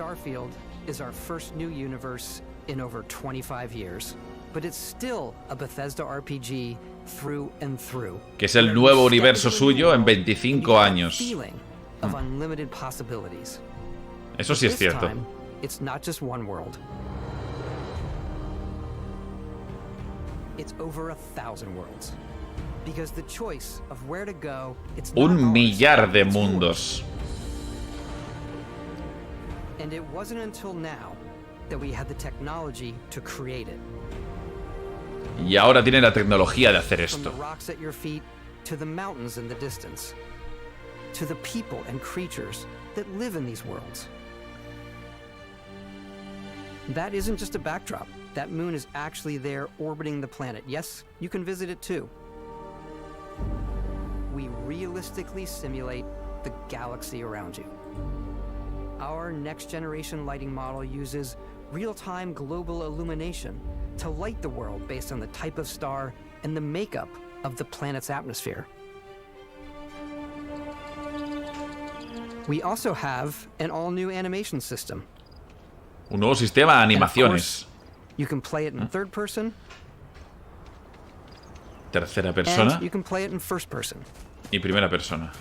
Starfield is our first new universe in over 25 years, but it's still a Bethesda RPG through and through. Que es el nuevo universo suyo en 25 años. Of unlimited possibilities. Eso sí es cierto. It's not just one world. It's over 1,000 worlds. Because the choice of where to go, it's not Un millar ours, de it's mundos. yours. And it wasn't until now that we had the technology to create it. Y ahora tiene la tecnología de hacer From esto. the rocks at your feet to the mountains in the distance, to the people and creatures that live in these worlds. That isn't just a backdrop. That moon is actually there orbiting the planet. Yes, you can visit it too. We realistically simulate the galaxy around you. Our next generation lighting model uses real-time global illumination to light the world based on the type of star and the makeup of the planet's atmosphere. We also have an all-new animation system. Un nuevo sistema de animaciones. You can play it in third person. Tercera persona. And you can play it in first person. Y primera persona.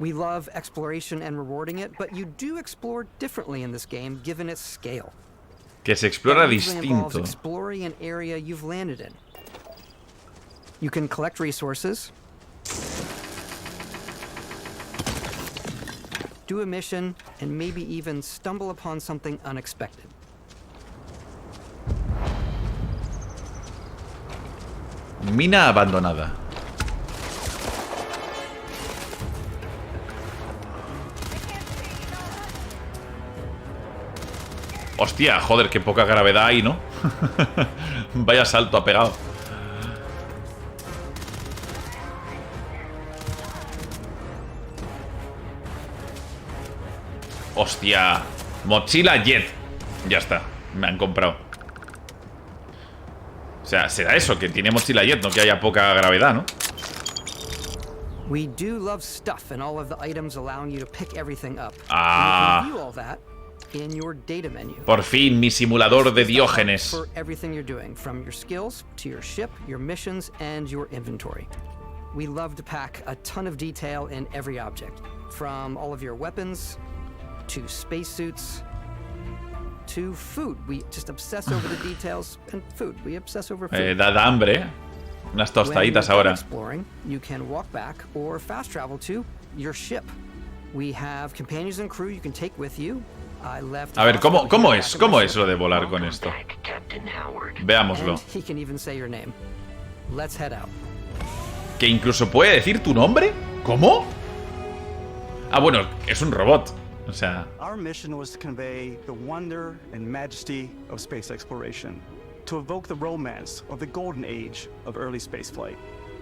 We love exploration and rewarding it, but you do explore differently in this game given its scale. Que se explora That usually involves distinto. exploring an area you've landed in. You can collect resources, do a mission, and maybe even stumble upon something unexpected. Mina abandonada. Hostia, joder, qué poca gravedad hay, ¿no? Vaya salto ha pegado. Hostia. Mochila Jet. Ya está, me han comprado. O sea, será eso, que tiene mochila Jet, no que haya poca gravedad, ¿no? We do love stuff and all of the items allowing you to pick everything up. Ah. And you can view all that in your data menu. Por fin, mi simulador de Diógenes. For everything you're doing, from your skills to your ship, your missions, and your inventory. We love to pack a ton of detail in every object, from all of your weapons to spacesuits to food. We just obsess over the details, and food. We obsess over food. Da hambre. Unas tostaditas ahora. Exploring, you can walk back or fast travel to your ship. We have companions and crew you can take with you. I left. A ver, ¿cómo es lo de volar con esto? Veámoslo. And he can even say your name. Let's head out. ¿Que incluso puede decir tu nombre? ¿Cómo? Ah, bueno, es un robot. O sea... Our mission was to convey the wonder and majesty of space exploration, to evoke the romance of the golden age of early spaceflight.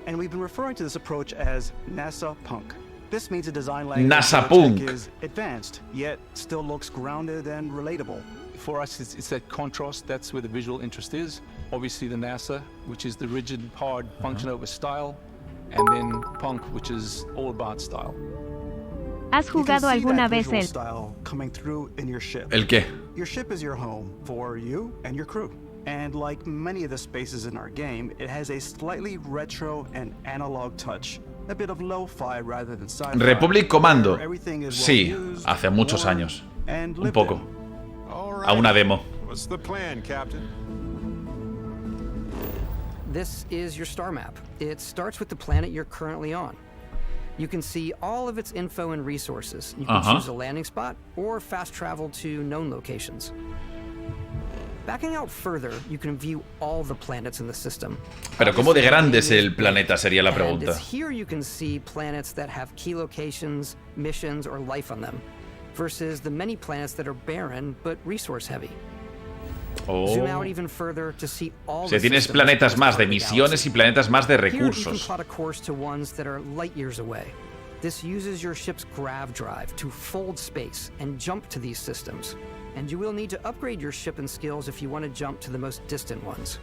And we've been referring to this approach as NASA Punk. This means a design language NASA that Punk is advanced, yet still looks grounded and relatable. For us, it's that contrast. That's where the visual interest is. Obviously, the NASA, which is the rigid, hard function over style, and then Punk, which is all about style. ¿Has jugado alguna vez el? ¿El qué? Your ship is your home for you and your crew. And like many of the spaces in our game, it has a slightly retro and analog touch. A bit of lo-fi rather than sci-fi. Republic Commando. Everything is Sí, well used, hace muchos worn, años. and Un lived poco. in. A una demo. What's the plan, Captain? This is your star map. It starts with the planet you're currently on. You can see all of its info and resources. You can choose a landing spot or fast travel to known locations. Backing out further, you can view all the planets in the system. Pero ¿cómo de grande es el planeta? Sería la And pregunta. it's here you can see planets that have key locations, missions, or life on them, versus the many planets that are barren but resource heavy. Zoom out even further to see all O sea, the tienes systems planetas as más part de of the misiones galaxy. y planetas más de Here you can recursos. plot a course to ones that are light years away. This uses your ship's grav drive to fold space and jump to these systems. And you will need to upgrade your ship and skills if you want to jump to the most distant ones.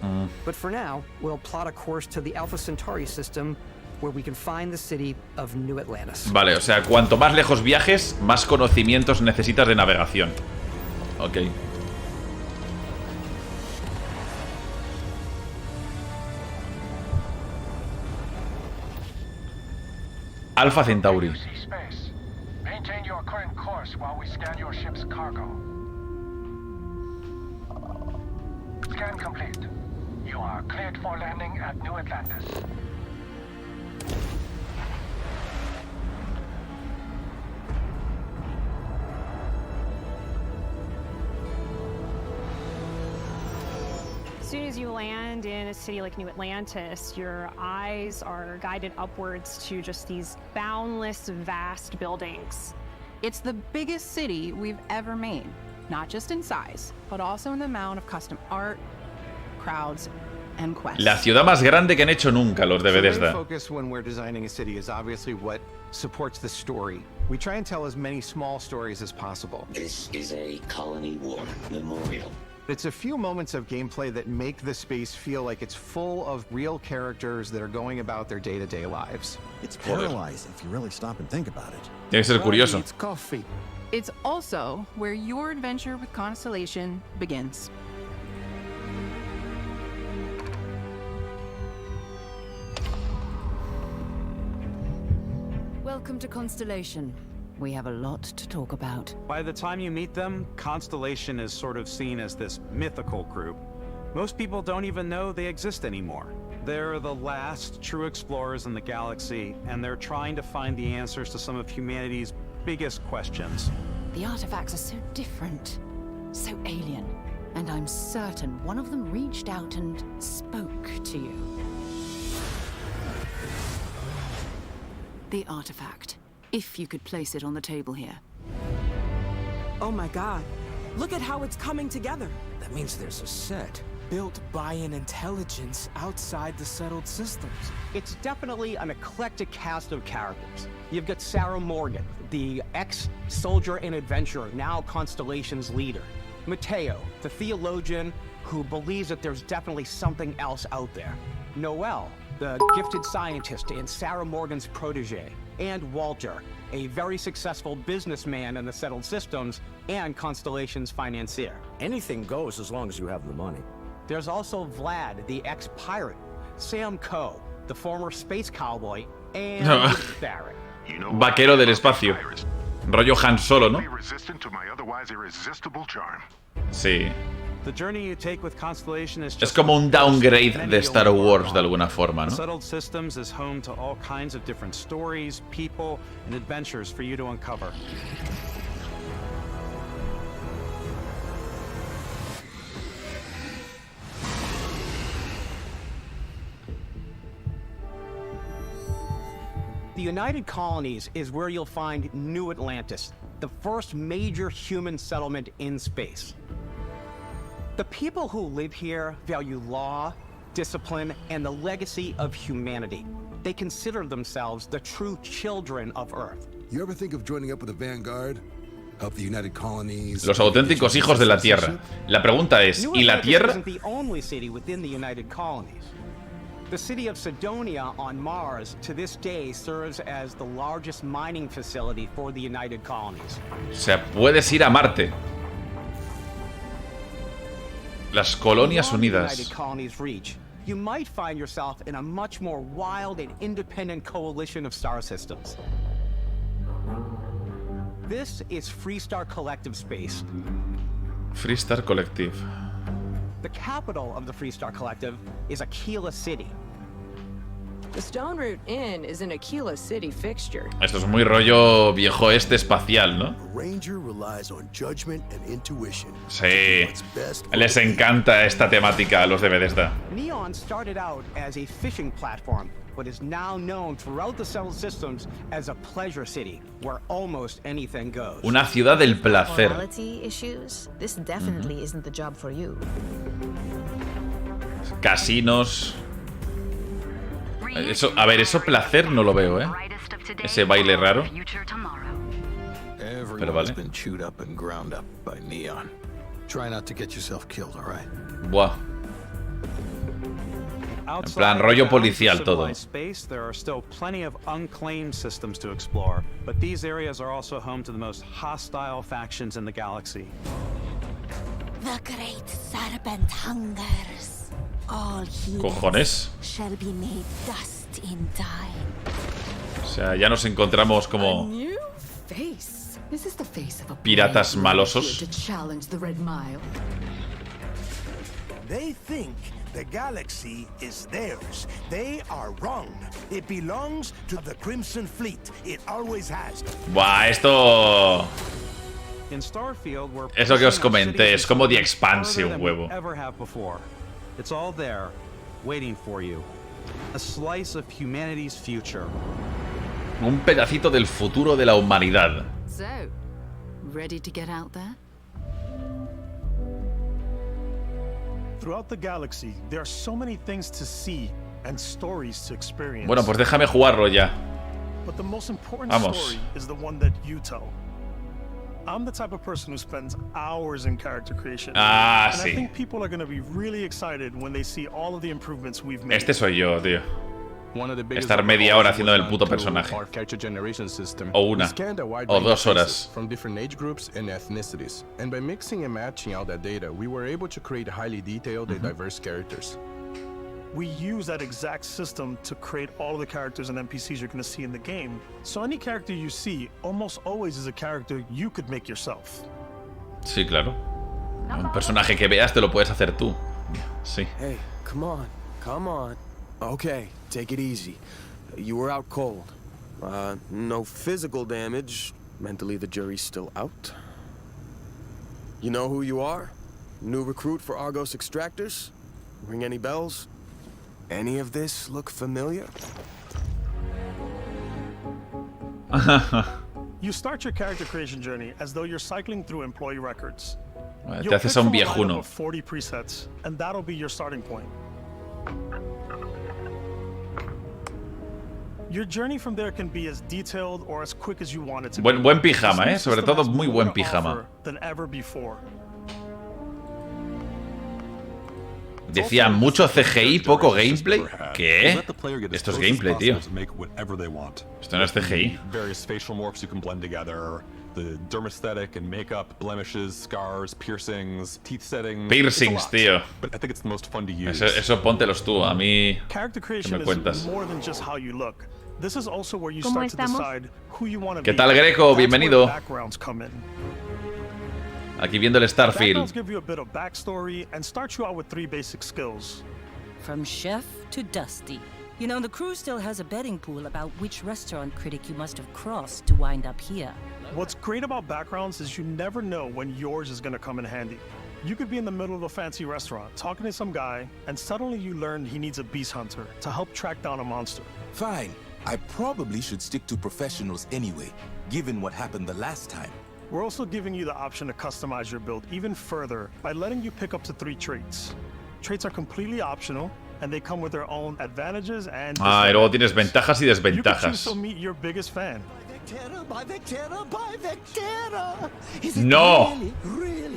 But for now, we'll plot a course to the Alpha Centauri system where we can find the city of New Atlantis. Vale, o sea, cuanto más lejos viajes, más conocimientos necesitas de navegación. Ok. Alpha Centauri. Maintain your current course while we scan your ship's cargo. Scan complete. You are cleared for landing at New Atlantis. As soon as you land in a city like New Atlantis, your eyes are guided upwards to just these boundless, vast buildings. It's the biggest city we've ever made, not just in size, but also in the amount of custom art, crowds, and quests. La ciudad más grande que han hecho nunca los de The main Bethesda. focus when we're designing a city is obviously what supports the story. We try and tell as many small stories as possible. This is a Colony War memorial. It's a few moments of gameplay that make the space feel like it's full of real characters that are going about their day-to-day lives. It's paralyzing if you really stop and think about it. Tiene que ser curioso. It's coffee. It's also where your adventure with Constellation begins. Welcome to Constellation. We have a lot to talk about. By the time you meet them, Constellation is sort of seen as this mythical group. Most people don't even know they exist anymore. They're the last true explorers in the galaxy, and they're trying to find the answers to some of humanity's biggest questions. The artifacts are so different, so alien, and I'm certain one of them reached out and spoke to you. The artifact. If you could place it on the table here. Oh my god. Look at how it's coming together. That means there's a set. Built by an intelligence outside the settled systems. It's definitely an eclectic cast of characters. You've got Sarah Morgan, the ex-soldier and adventurer, now Constellation's leader. Mateo, the theologian who believes that there's definitely something else out there. Noel, the gifted scientist and Sarah Morgan's protege. And Walter, a very successful businessman in the settled systems and Constellation's financier. Anything goes as long as you have the money. There's also Vlad, the ex-pirate, Sam Coe, the former space cowboy, and Barrett. Vaquero del espacio. Rollo Han Solo, ¿no? Sí. The journey you take with Constellation is Es como un downgrade de Star Wars de alguna forma, ¿no? Settled Systems is home to all kinds of different stories, people, and adventures for you to uncover. The United Colonies is where you'll find New Atlantis, the first major human settlement in space. The people who live here value law, discipline, and the legacy of humanity. They consider themselves the true children of Earth. You ever think of joining up with the Vanguard? Help the United Colonies. Los auténticos hijos de la Tierra. La pregunta es, ¿y la Tierra? Isn't the only city within the United Colonies. The city of Sidonia on Mars to this day serves as the largest mining facility for the United Colonies. O sea, puedes ir a Marte. Las Colonias Unidas. United Colonies reach, you might find yourself in a much more wild and independent coalition of star systems. This is Freestar Collective Space. Freestar Collective. The capital of the Freestar Collective is Aquila City. The Stone Root Inn is an Aquila City fixture. Esto es muy rollo viejo este espacial, ¿no? Ranger relies on judgment and intuition. Sí. Les encanta esta temática a los de Bethesda. Neon started out as a fishing platform, but is now known throughout the settled systems as a pleasure city, where almost anything goes. Una ciudad del placer. Quality issues. This definitely isn't the job for you. Casinos. Eso, a ver, eso placer no lo veo, ¿eh? Ese baile raro. Pero vale. Buah. En plan, rollo policial todo. Space, there are still plenty of unclaimed systems to explore, but these areas are also home to the most hostile factions in the galaxy. The great serpent hungers. All Cojones. shall be made dust in time. O sea, ya nos encontramos como piratas malosos. They think the galaxy is theirs. They are wrong. It belongs to the Crimson Fleet. It always has. Buah, esto... In Starfield, we're Es lo que os comenté, es como The Expanse, un huevo. ever have before. It's all there, waiting for you. A slice of humanity's future. Un pedacito del futuro de la humanidad. So, ready to get out there? Throughout the galaxy, there are so many things to see and stories to experience. Bueno, pues déjame jugarlo ya. But the most important Vamos. story is the one that you tell. I'm the type of person who spends hours in character creation. Ah, and sí. I think people are going to be really excited when they see all of the improvements we've made. Este soy yo, tío. One of the biggest Estar media hora haciendo del puto to personaje. our character generation system. O una. We scanned a wide O range of 2 horas. faces from different age groups and ethnicities. And by mixing and matching out that data, we were able to create highly detailed and diverse characters. We use that exact system to create all of the characters and NPCs you're going to see in the game. So any character you see almost always is a character you could make yourself. Sí, claro. Un personaje que veas te lo puedes hacer tú. Sí. Hey, come on. Okay, take it easy. You were out cold. No physical damage. Mentally, the jury's still out. You know who you are? New recruit for Argos Extractors? Ring any bells? Any of this look familiar? You start your character creation journey as though you're cycling through employee records. Te haces a un viejuno. 40 presets, and that'll be your starting point. Your journey from there can be as detailed or as quick as you want it to be. Buen pijama, sobre todo muy buen pijama. Than ever before. Decía mucho CGI, poco gameplay. ¿Qué? Esto es gameplay, tío. Esto no es CGI. Various facial morphs you can blend together. The dermesthetic and makeup, blemishes, scars, piercings, teeth settings. Piercings, tío. But I think it's the most fun to use. Eso póntelos tú, a mí. Character ¿Qué creation me cuentas? is more than just how you look. This is also where you start to decide who you want to be. ¿Qué tal, Greco? Bienvenido. Backgrounds come in. Aquí viendo el Starfield. Backgrounds give you a bit of backstory and start you out with 3 basic skills. From chef to dusty. You know, the crew still has a betting pool about which restaurant critic you must have crossed to wind up here. What's great about backgrounds is you never know when yours is going to come in handy. You could be in the middle of a fancy restaurant talking to some guy, and suddenly you learn he needs a beast hunter to help track down a monster. Fine. I probably should stick to professionals anyway, given what happened the last time. We're also giving you the option to customize your build even further by letting you pick up to 3 traits. Traits are completely optional, and they come with their own advantages and y luego tienes ventajas y you can desventajas. choose to meet your biggest fan. No.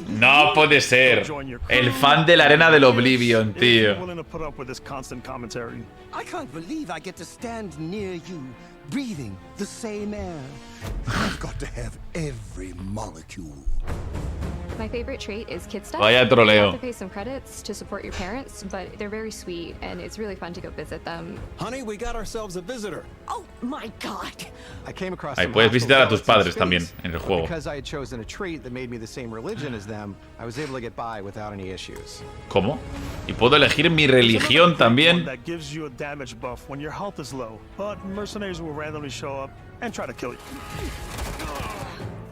No puede ser. El fan de la arena del Oblivion, tío. Willing to put up with this constant commentary. I can't believe I get to stand near you, breathing the same air. I've got to have every molecule. My favorite trait is kid stuff. Vaya troleo. You have to pay some credits to support your parents, but they're very sweet and it's really fun to go visit them. Honey, we got ourselves a visitor. Oh my God! I came across Ahí some puedes hostile visitar a tus relics in padres space, también en el but juego. Because I had chosen a trait that made me the same religion as them, I was able to get by without any issues. ¿Cómo? Y puedo elegir mi religión también. That gives you a damage buff when your health is low, but mercenaries will randomly show up and try to kill you.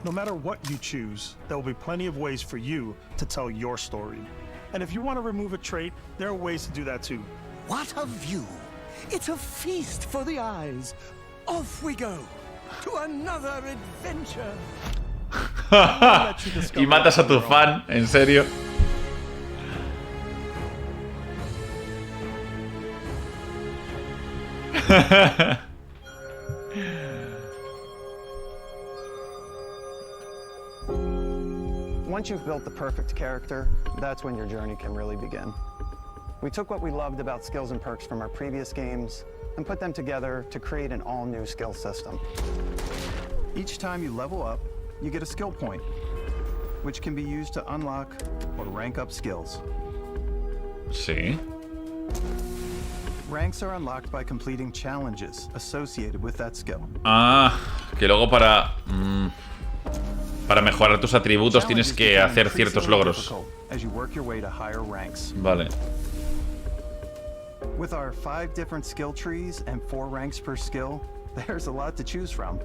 No matter what you choose, there will be plenty of ways for you to tell your story. And if you want to remove a trait, there are ways to do that too. What a view! It's a feast for the eyes. Off we go to another adventure. Y matas a tu fan, ¿en serio? Once you've built the perfect character, that's when your journey can really begin. We took what we loved about skills and perks from our previous games and put them together to create an all-new skill system. Each time you level up, you get a skill point, which can be used to unlock or rank up skills. Sí. Ranks are unlocked by completing challenges associated with that skill. Ah, que luego para mejorar tus atributos tienes que hacer ciertos logros. As you work your way to higher ranks. Vale. With our 5 different skill trees and 4 ranks per skill, there's a lot to choose from.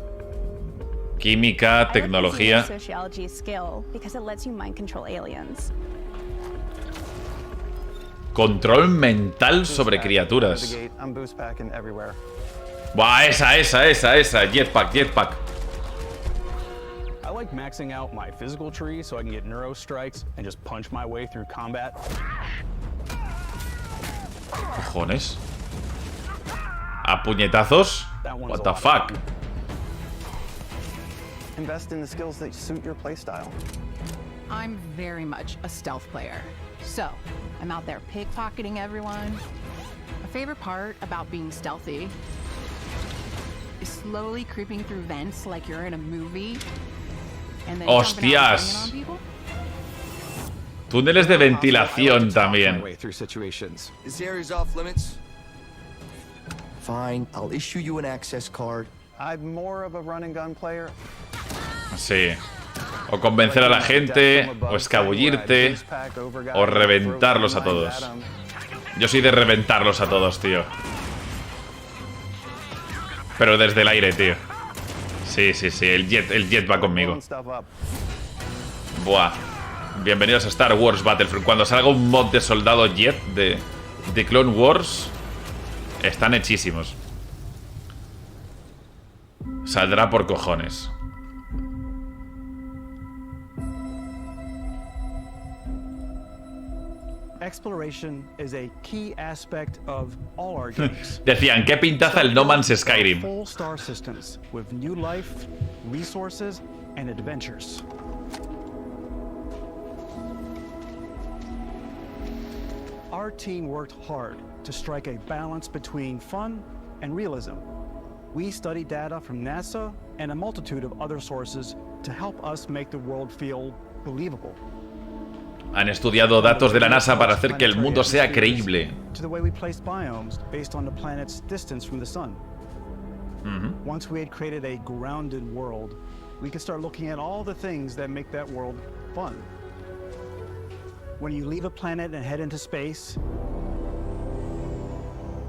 Química, tecnología. Sociology skill because it lets you mind control aliens. Control mental sobre criaturas. Buah, esa. Jetpack. I like maxing out my physical tree so I can get neuro strikes and just punch my way through combat. Cojones. A puñetazos. What the fuck? Invest in the skills that suit your playstyle. I'm very much a stealth player. So, I'm out there pickpocketing everyone. My favorite part about being stealthy is slowly creeping through vents like you're in a movie. And then ¡Hostias! Túneles de ventilación también. This area's off limits. Fine, I'll issue you an access card. I'm more of a run and gun player. Sí. O convencer a la gente, o escabullirte, o reventarlos a todos. Yo soy de reventarlos a todos, tío. Pero desde el aire, tío. Sí, el jet va conmigo. Buah. Bienvenidos a Star Wars Battlefront. Cuando salga un mod de soldado jet de Clone Wars, están hechísimos. Saldrá por cojones. Exploration is a key aspect of all our games. Decían, qué pintaza el No Man's Skyrim. Full star systems with new life, resources, and adventures. Our team worked hard to strike a balance between fun and realism. We studied data from NASA and a multitude of other sources to help us make the world feel believable. Han estudiado datos de la NASA para hacer que el mundo sea creíble. To the way we placed biomes based on the planet's distance from the sun. Once we had created a grounded world, we could start looking at all the things that make that world fun. When you leave a planet and head into space,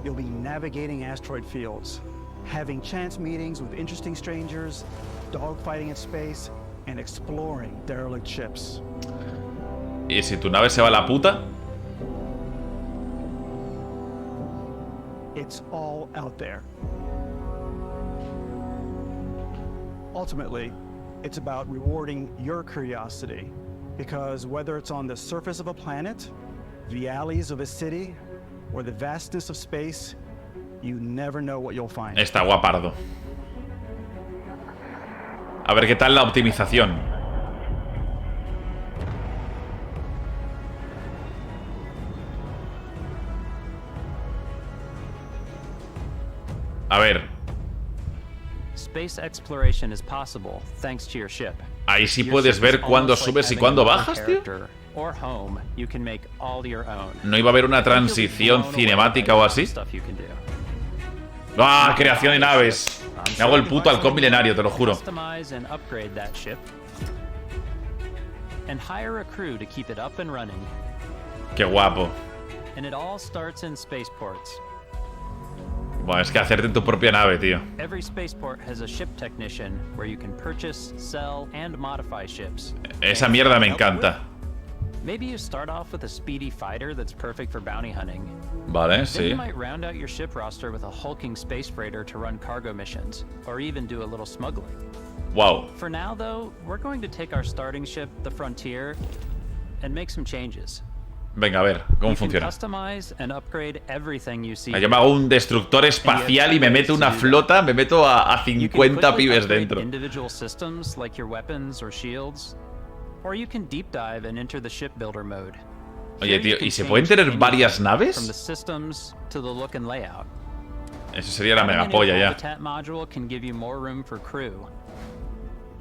you'll be navigating asteroid fields, having chance meetings with interesting strangers, dogfighting in space, and exploring derelict ships. ¿Y si tu nave se va a la puta? It's all out there. Ultimately, it's about rewarding your curiosity, because whether it's on the surface of a planet, the alleys of a city, or the vastness of space, you never know what you'll find. Está guapardo. A ver qué tal la optimización. A ver. Space exploration is possible thanks to your ship. Ahí sí puedes ver cuándo subes y cuándo bajas, tío. ¿No iba a haber una transición cinemática o así? ¡Ah! Creación de naves. Me hago el puto halcón milenario, te lo juro. Qué guapo. Bueno, es que hacerte tu propia nave, tío. Esa mierda me encanta. Vale, sí. Wow. For now, though, we're going to take our starting ship, the Frontier, and make some changes. Venga, a ver, ¿cómo funciona? Yo me hago un destructor espacial y me meto una flota, me meto a 50 pibes dentro. Oye, tío, ¿y se pueden tener varias naves? From the systems to the look and layout. Eso sería la megapolla ya. Habitat module can give you more room for crew.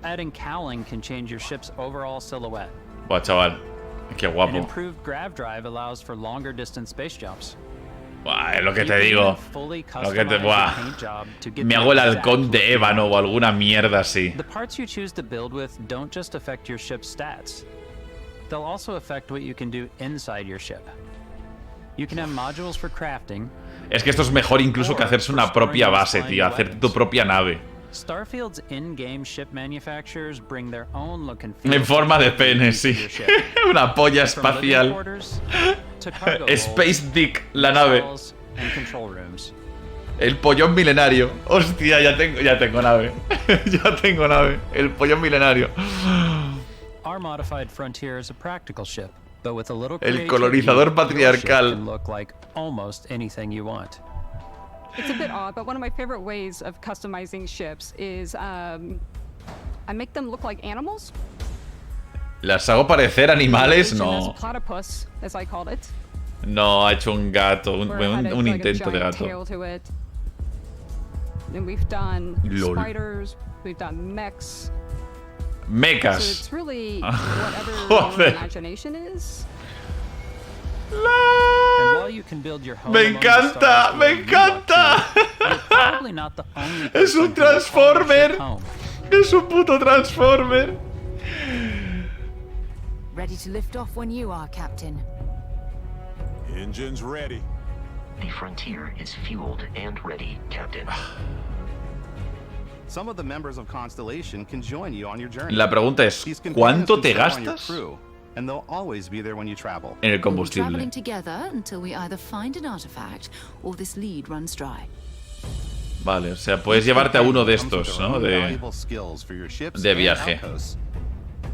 Adding cowling can change your ship's overall silhouette. Buah, chaval. Qué An guapo. improved grav drive allows for longer distance space jumps. Buah, es lo que te digo. Lo que te... Buah. Me hago el halcón de ébano o alguna mierda así. The parts you choose to build with don't just affect your ship's stats. They'll also affect what you can do inside your ship. You can have modules for crafting. Es que esto es mejor incluso que hacerse una propia base, tío. Hacer tu propia nave. Starfield's in-game ship manufacturers bring their own look and feel. En forma de pene, sí. Una polla espacial. Space Dick, la nave. El pollón milenario. Hostia, ya tengo nave. Ya tengo nave. El pollón milenario. Our modified frontier is a practical ship, but with a little El colonizador patriarcal. can look like almost anything you want. It's a bit odd, but one of my favorite ways of customizing ships is I make them look like animals. ¿Las hago parecer animales? No. Platypus, as I called it. No, ha hecho un gato, un intento de gato. And we've done Lol. spiders, we've done mechs. Mechas. So it's really whatever your imagination is. Me encanta, me encanta. Es un Transformer. Es un puto Transformer. Ready to lift off when you are, Captain. Engines ready. The frontier is fueled and ready, Captain. Some of the members of Constellation can join you on your journey. La pregunta es, ¿cuánto te gastas and they'll always be there when you travel. en el combustible? Traveling together until we either find an artifact or this lead runs dry. Vale, o sea, puedes llevarte a uno de estos, ¿no? De viaje.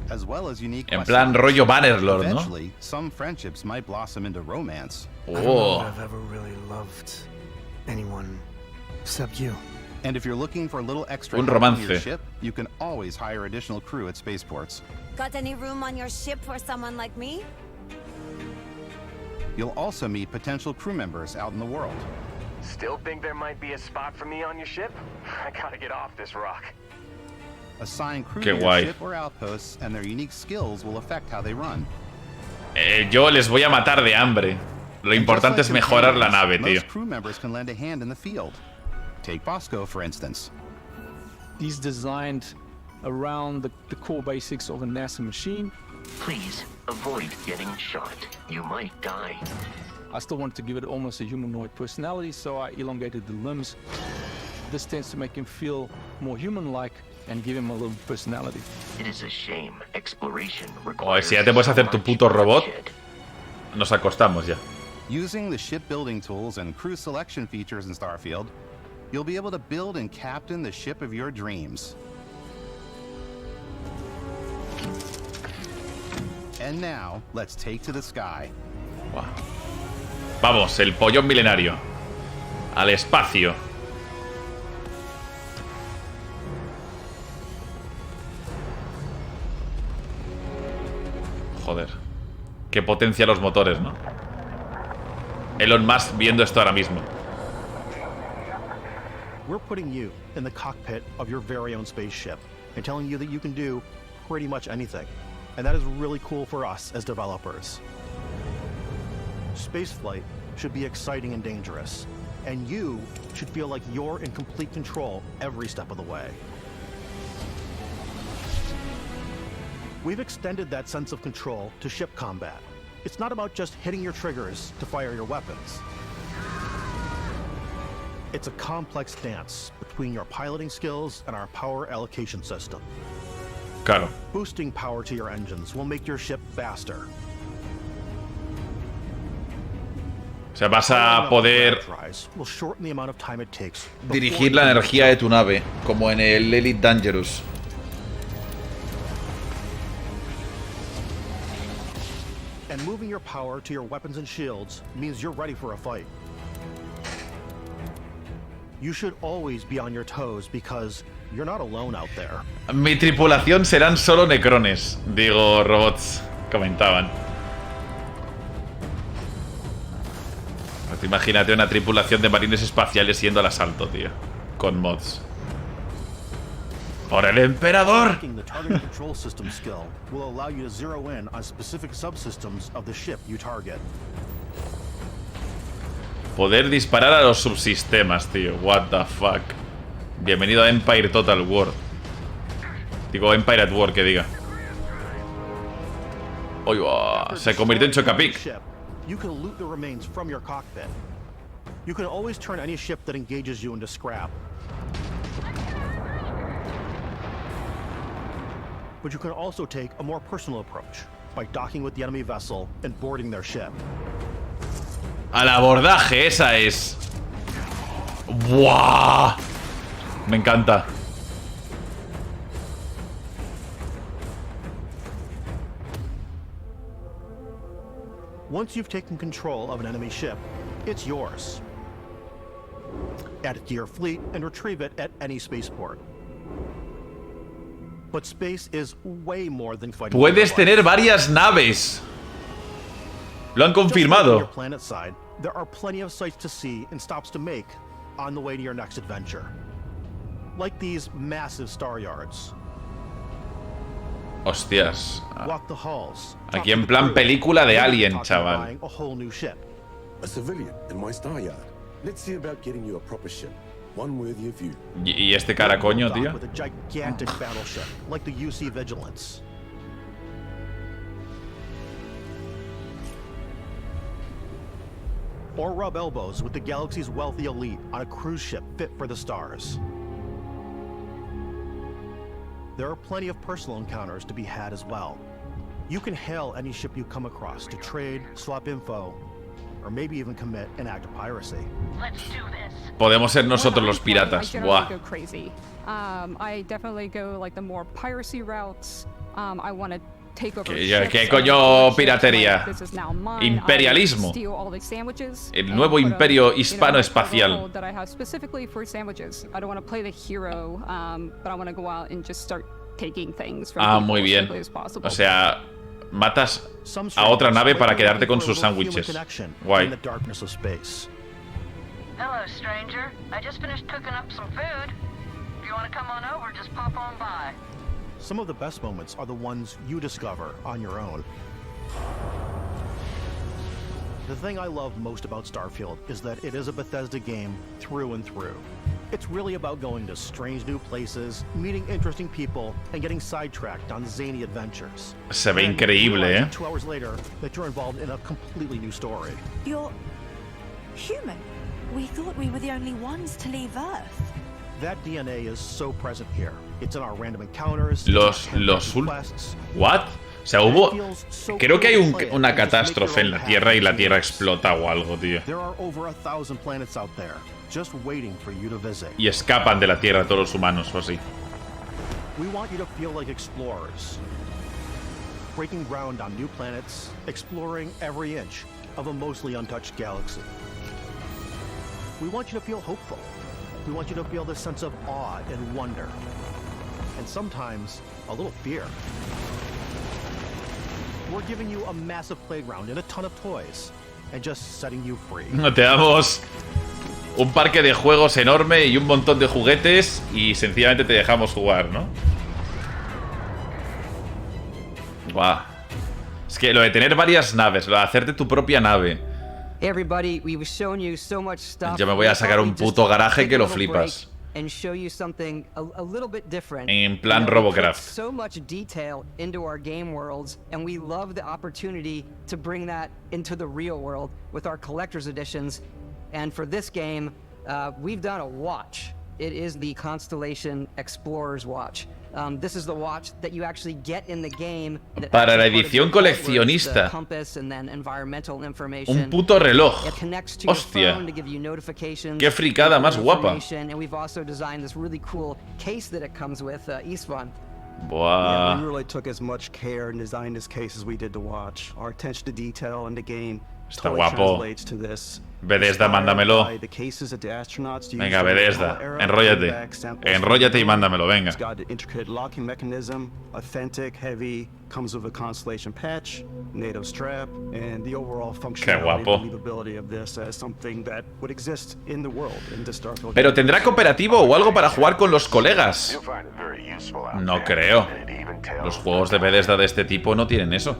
En plan rollo Bannerlord, ¿no? Some friendships might blossom into romance. Oh. I've ever really loved anyone except you. And if you're looking for a little extra Un help on your romance. ship, you can always hire additional crew at spaceports. Got any room on your ship for someone like me? You'll also meet potential crew members out in the world. Still think there might be a spot for me on your ship? I gotta get off this rock. Assign crew Qué to your guay. ship or outposts, and their unique skills will affect how they run. Yo les voy a matar de hambre. Lo importante es mejorar la nave, tío. Most crew members can lend a hand in the field. Take Bosco, for instance. He's designed around the core basics of a NASA machine. Please avoid getting shot. You might die. I still wanted to give it almost a humanoid personality, so I elongated the limbs. This tends to make him feel more human-like and give him a little personality. It is a shame. Exploration Oye, requires si ya te puedes hacer tu puto robot, nos acostamos ya. Using the shipbuilding tools and crew selection features in Starfield, you'll be able to build and captain the ship of your dreams. And now, let's take to the sky. Wow. Vamos, el pollón milenario. Al espacio. Joder. Qué potencia los motores, ¿no? Elon Musk viendo esto ahora mismo. We're putting you in the cockpit of your very own spaceship and telling you that you can do pretty much anything. And that is really cool for us as developers. Spaceflight should be exciting and dangerous, and you should feel like you're in complete control every step of the way. We've extended that sense of control to ship combat. It's not about just hitting your triggers to fire your weapons. It's a complex dance between your piloting skills and our power allocation system. Claro. Boosting power to your engines will make your ship faster. O sea, vas a poder Will shorten the amount of time it takes dirigir la energía de tu nave, como en el Elite Dangerous. And moving your power to your weapons and shields means you're ready for a fight. You should always be on your toes because you're not alone out there. Mi tripulación serán solo necrones, digo, robots comentaban. Imagínate una tripulación de marines espaciales yendo al asalto, tío. Con mods. ¡Por el emperador! The target control system skill will allow you to zero in on specific subsystems of the ship you target. Poder disparar a los subsistemas, tío. What the fuck. Bienvenido a Empire Total War. Digo Empire at War, que diga. Uy, oh, se convirtió en Chocapic. You can loot the remains from your cockpit. You can always turn any ship that engages you into scrap. But you can also take a more personal approach by docking with the enemy vessel and boarding their ship. Al abordaje, esa es. ¡Buah! Me encanta. Once you've taken control of an enemy ship, it's yours. Add it to your fleet and retrieve it at any spaceport. But space is way more than fighting. Puedes tener varias naves. Lo han confirmado. On your planet side, there are plenty of sights to see and stops to make on the way to your next adventure. Like these massive star yards. Hostias. Walk the halls. Aquí en plan película de Alien, chaval. A whole new ship. A civilian in my star yard. Let's see about getting you a proper ship. One worthy of you. ¿Y este cara coño, tío? With a gigantic battleship like the UC Vigilance. Or rub elbows with the galaxy's wealthy elite on a cruise ship fit for the stars. There are plenty of personal encounters to be had as well. You can hail any ship you come across to trade, swap info, or maybe even commit an act of piracy. Let's do this. Podemos ser nosotros los I piratas. generally Buah. go crazy. I definitely go like the more piracy routes. I want to take over ships. ¿Qué coño piratería? This is now mine. Imperialismo. I steal all these sandwiches El nuevo imperio hispano-espacial. That I have specifically for sandwiches. I don't want to play the hero, but I want to go out and just start taking things from people Muy as bien. quickly as possible. O sea, matas a otra nave para quedarte con sus sándwiches. Guay. Hello, stranger. I just finished cooking up some food. If you want to come on over, just pop on by. Some of the best moments are the ones you discover on your own. The thing I love most about Starfield is that it is a Bethesda game through and through. It's really about going to strange new places, meeting interesting people, and getting sidetracked on zany adventures. Se ve increíble, ¿eh? 2 hours later, that you're involved in a completely new story. You're human. We thought we were the only ones to leave Earth. That DNA is so present here. It's in our random encounters. What? O sea, creo que hay una catástrofe en la Tierra y la Tierra explota o algo, tío. There are over 1,000 planets out there, just waiting for you to visit. Y escapan de la Tierra todos los humanos, o así. We want you to feel like explorers, breaking ground on new planets, exploring every inch of a mostly untouched galaxy. We want you to feel hopeful. We want you to feel this sense of awe and wonder, and sometimes a little fear. We're giving you a massive playground and a ton of toys, and just setting you free. Te damos un parque de juegos enorme y un montón de juguetes y sencillamente te dejamos jugar, ¿no? Guau. Es que lo de tener varias naves, lo de hacerte tu propia nave. Ya me voy a sacar un puto garaje que lo flipas. And show you something a little bit different. En plan Robocraft. So much detail into our game worlds, and we love the opportunity to bring that into the real world with our collector's editions. And for this game, we've done a watch. It is the Constellation Explorer's Watch. This is the watch that you actually get in the game. Para la edición coleccionista. Un puto reloj. Hostia. Qué fricada más guapa. Yeah, we really took as much care in designing this case as we did to watch. Our attention to detail in the game totally translates to this. Bethesda, mándamelo. Venga, Bethesda, enróllate. Enróllate y mándamelo, venga. Qué guapo. Pero ¿tendrá cooperativo o algo para jugar con los colegas? No creo. Los juegos de Bethesda de este tipo no tienen eso.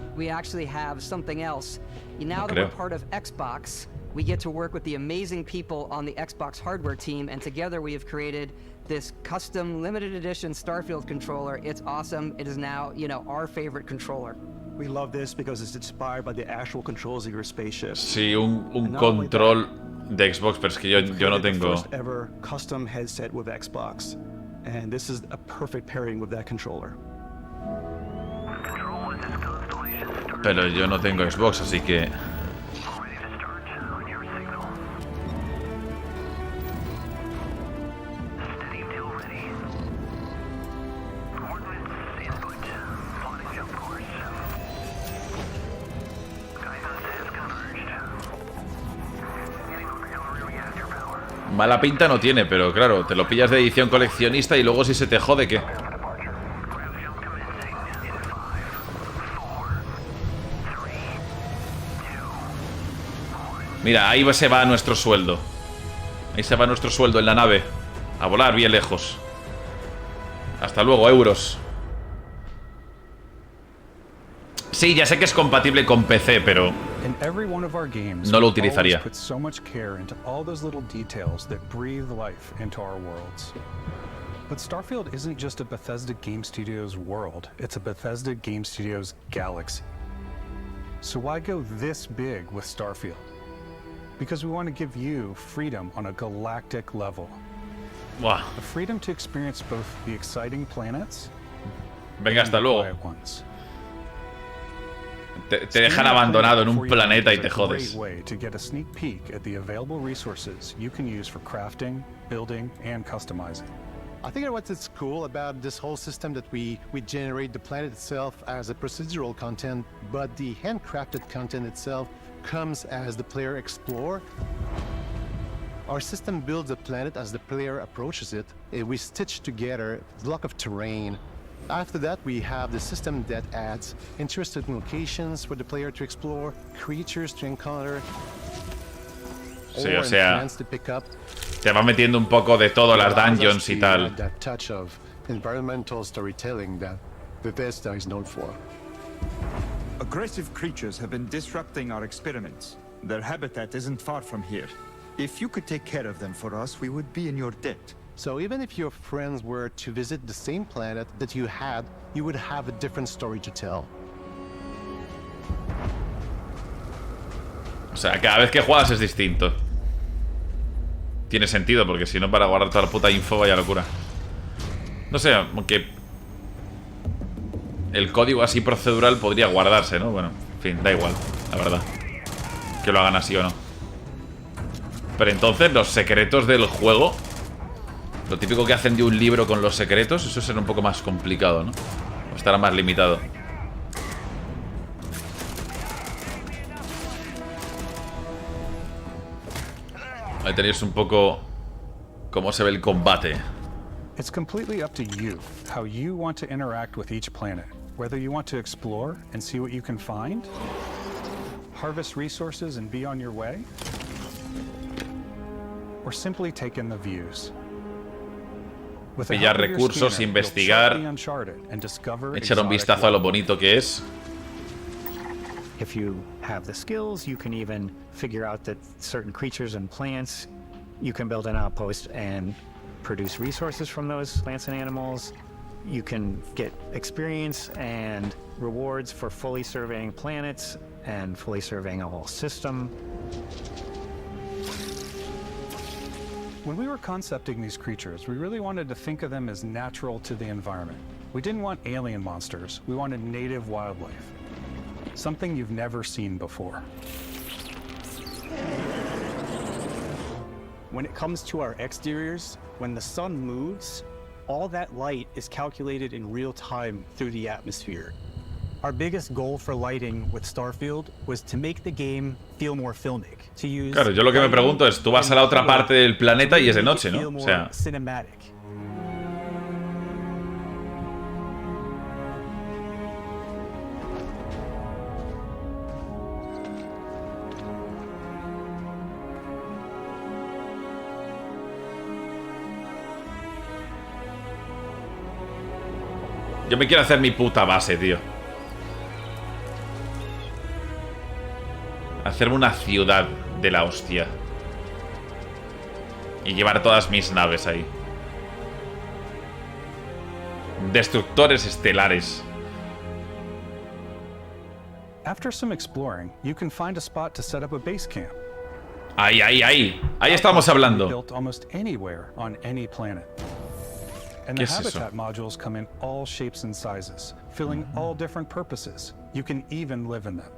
Now that we're part of Xbox, we get to work with the amazing people on the Xbox hardware team, and together we have created this custom limited edition Starfield controller. It's awesome. It is now, you know, our favorite controller. We love this because it's inspired by the actual controls of your spaceship. Sí, un control de Xbox, pero es que yo no tengo. First ever custom headset with Xbox, and this is a perfect pairing with that controller. Pero yo no tengo Xbox, así que... Mala pinta no tiene, pero claro, te lo pillas de edición coleccionista y luego si se te jode, ¿qué? Mira, ahí se va nuestro sueldo. Ahí se va nuestro sueldo en la nave. A volar bien lejos. Hasta luego, euros. Sí, ya sé que es compatible con PC, pero no lo utilizaría. But Starfield isn't just a Bethesda Game Studios world, it's a Bethesda Game Studios galaxy. So why go this big with Starfield? Because we want to give you freedom on a galactic level. Wow. The freedom to experience both the exciting planets. Venga, hasta luego. Te dejan abandonado en un planeta y te jodes. Way to get a sneak peek at the available resources you can use for crafting, building, and customizing. I think what's cool about this whole system that we generate the planet itself as a procedural content, but the handcrafted content itself comes as the player explore. Our system builds the planet as the player approaches it. We stitch together a block of terrain. After that, we have the system that adds interesting locations for the player to explore, creatures to encounter. Sí, o sea, te va metiendo un poco de todo, las dungeons y tal. That touch of environmental storytelling that Bethesda is known for. Aggressive creatures have been disrupting our experiments. Their habitat isn't far from here. If you could take care of them for us, we would be in your debt. So even if your friends were to visit the same planet that you had, you would have a different story to tell. O sea, cada vez que juegas es distinto. Tiene sentido, porque si no, para guardar toda la puta info, vaya locura. No sé, aunque el código así procedural podría guardarse, ¿no? Bueno, en fin, da igual, la verdad, que lo hagan así o no. Pero entonces los secretos del juego, lo típico que hacen de un libro con los secretos, eso será un poco más complicado, ¿no? O estará más limitado. Ahí tenéis un poco cómo se ve el combate. It's completely up to you how you want to interact with each planet. Whether you want to explore and see what you can find, harvest resources and be on your way, or simply take in the views. Pillar recursos, investigar, echar un vistazo a lo bonito que es. If you have the skills, you can even figure out that certain creatures and plants, you can build an outpost and produce resources from those plants and animals. You can get experience and rewards for fully surveying planets and fully surveying a whole system. When we were concepting these creatures, we really wanted to think of them as natural to the environment. We didn't want alien monsters, we wanted native wildlife. Something you've never seen before. When it comes to our exteriors, when the sun moves, all that light is calculated in real time through the atmosphere. Our biggest goal for lighting with Starfield was to make the game feel more filmic. To use Claro, yo lo que me pregunto es, tú vas a la otra parte del planeta y es de noche, ¿no? O sea... cinematic. Yo me quiero hacer mi puta base, tío. Hacerme una ciudad de la hostia. Y llevar todas mis naves ahí. Destructores estelares. After some exploring, you can find a spot to set up a base camp. Ahí, ahí, ahí. Ahí estamos hablando. Built almost anywhere on any planet. And the habitat modules come in all shapes and sizes, filling all different purposes. You can even live in them.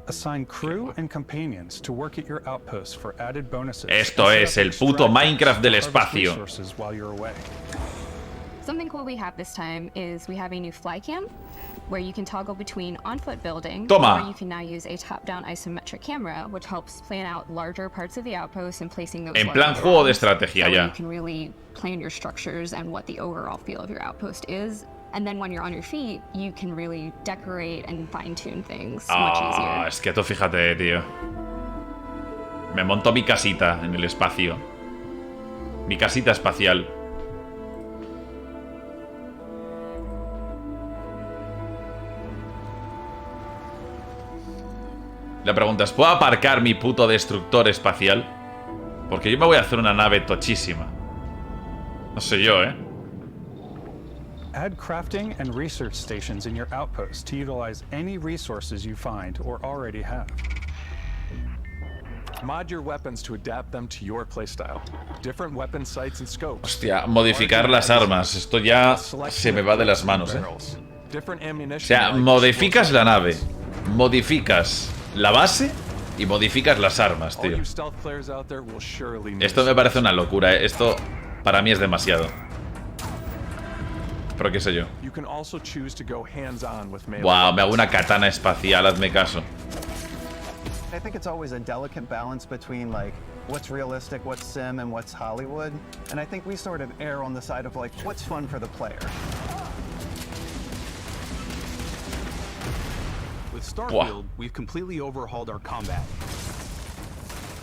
Assign crew and companions to work at your outposts for added bonuses. Esto es el puto Minecraft del espacio. Something cool we have this time is we have a new fly cam, where you can toggle between on-foot building, Toma. or you can now use a top-down isometric camera, which helps plan out larger parts of the outpost and placing those. En plan juego de estrategia ya. You can really plan your structures and what the overall feel of your outpost is. And then when you're on your feet, you can really decorate and fine-tune things much easier. Es que tú fíjate, tío. Me monto mi casita en el espacio. Mi casita espacial. La pregunta es, ¿puedo aparcar mi puto destructor espacial? Porque yo me voy a hacer una nave tochísima. No sé yo, ¿eh? Add crafting and research stations in your outpost to utilize any resources you find or already have. Mod your weapons to adapt them to your playstyle. Different weapon sights and scopes. Hostia, modificar las armas. Esto ya se me va de las manos, ¿eh? O sea, modificas la nave, modificas la base y modificas las armas, tío. Esto me parece una locura, ¿eh? Esto para mí es demasiado. Pero qué sé yo. Wow, me hago una katana espacial, hazme caso. I think it's always a delicate balance between like what's realistic, what's sim, and what's Hollywood. And I think we sort of err on the side of like what's fun for the player. With Starfield, we've completely overhauled our combat.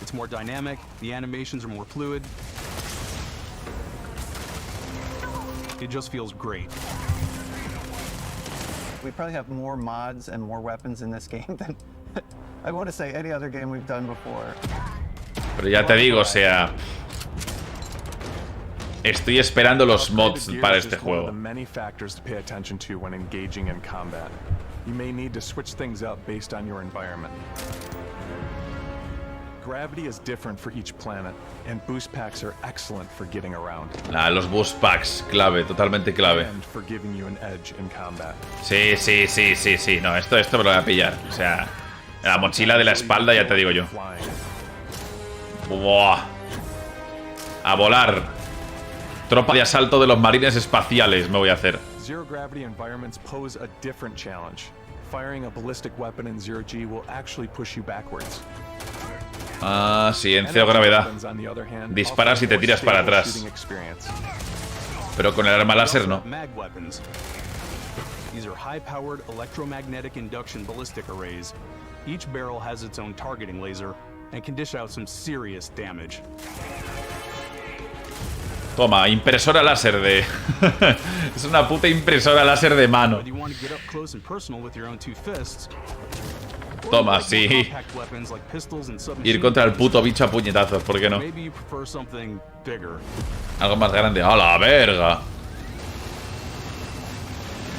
It's more dynamic, the animations are more fluid. It just feels great. We probably have more mods and more weapons in this game than I want to say any other game we've done before. Pero ya te digo, o sea, estoy esperando los mods para este juego. Many factors to pay attention to when engaging in combat. You may need to switch things up based on your environment. Gravity is different for each planet, and boost packs are excellent for getting around. Los boost packs, clave, totalmente clave. And for giving you an edge in combat. Sí, sí, sí, sí, sí. No, esto me lo voy a pillar. O sea, la mochila de la espalda, ya te digo yo. Buah. A volar. Tropa de asalto de los marines espaciales me voy a hacer. Zero gravity environments pose a different challenge. Firing a ballistic weapon in zero G will actually push you backwards. Ah, sí, en cero gravedad. Disparas y te tiras para atrás. Pero con el arma láser no. These are high-powered electromagnetic induction ballistic arrays. Each barrel has its own targeting laser and can dish out some serious damage. Toma, impresora láser de... Es una puta impresora láser de mano. Toma, sí. Ir contra el puto bicho a puñetazos, ¿por qué no? Algo más grande. ¡A la verga!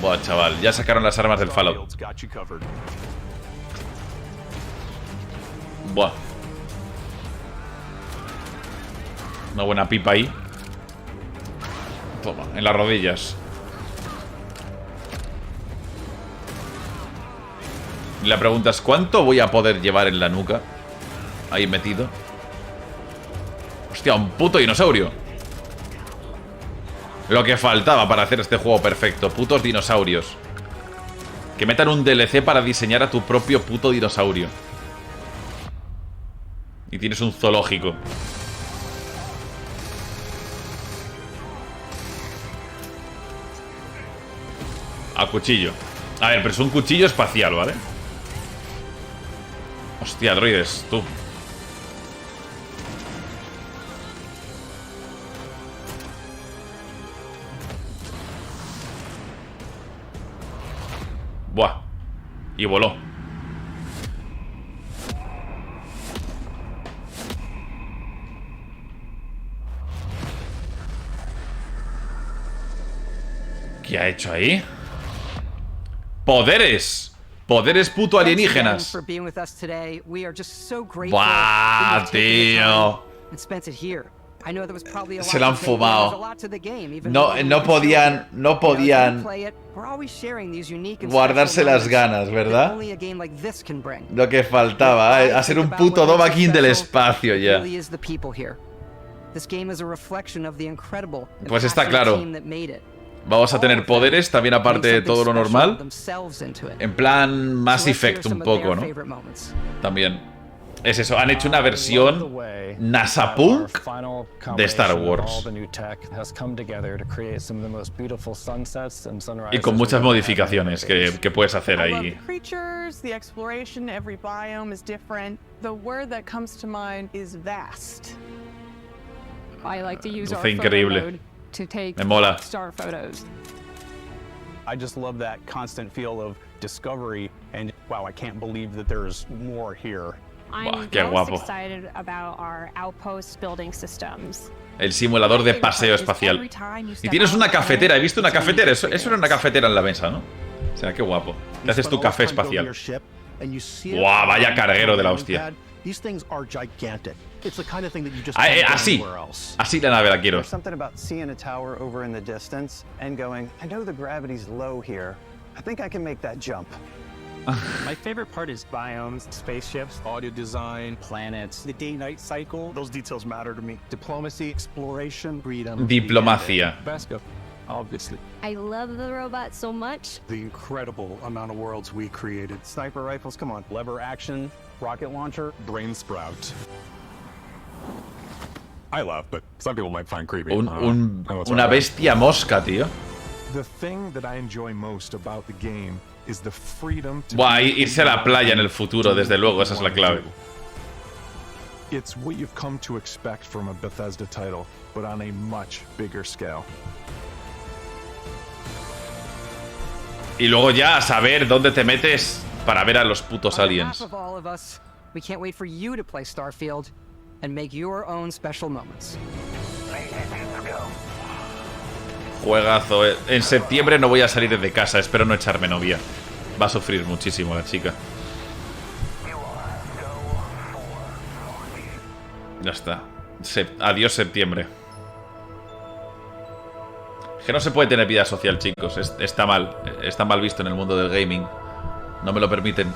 Buah, chaval, ya sacaron las armas del Fallout. Buah. Una buena pipa ahí. Toma, en las rodillas. Y la pregunta es, ¿cuánto voy a poder llevar en la nuca? Ahí metido. Hostia, un puto dinosaurio. Lo que faltaba para hacer este juego perfecto. Putos dinosaurios. Que metan un DLC para diseñar a tu propio puto dinosaurio. Y tienes un zoológico. A cuchillo. A ver, pero es un cuchillo espacial, ¿vale? Hostia, droides, tú. Buah. Y voló. ¿Qué ha hecho ahí? ¡Poderes! ¡Poderes puto alienígenas! ¡Buah, tío! Se lo han fumado. No podían guardarse las ganas, ¿verdad? Lo que faltaba, hacer un puto Doma King del espacio ya. Pues está claro. Vamos a tener poderes, también aparte de todo lo normal. En plan Mass Effect un poco, ¿no? También. Es eso, han hecho una versión NASA-punk de Star Wars. Y con muchas modificaciones que puedes hacer ahí. Luce increíble. Me mola. I just love that constant feel of discovery and wow, I can't believe that there's more here. Buah, qué guapo. Excited about our outpost building systems. El simulador de paseo espacial. Y tienes una cafetera, he visto una cafetera. Eso era una cafetera en la mesa, ¿no? O sea, qué guapo. Te haces tu café espacial. Buah, vaya carguero de la hostia. Así. Así la nave la quiero. There's something about seeing a tower over in the distance and going, I know the gravity's low here. I think I can make that jump. My favorite part is biomes, spaceships, audio design, planets, the day-night cycle. Those details matter to me. Diplomacy, exploration, freedom. Diplomacia. Basco, obviously. I love the robot so much. The incredible amount of worlds we created. Sniper rifles, come on. Lever action, rocket launcher, brain sprout. I love, but some people might find creepy. Una bestia mosca, tío. The thing that I enjoy most about the game is the freedom to Buah, irse a la playa en el futuro, desde luego, esa es la clave. It's what you've come to expect from a Bethesda title, but on a much bigger scale. Y luego ya a saber dónde te metes para ver a los putos aliens. We can't wait for you to play Starfield and make your own special moments. Juegazo, eh. En septiembre no voy a salir de casa, espero no echarme novia. Va a sufrir muchísimo la chica. Ya está. Adiós septiembre. Es que no se puede tener vida social, chicos. Está mal. Está mal visto en el mundo del gaming. No me lo permiten.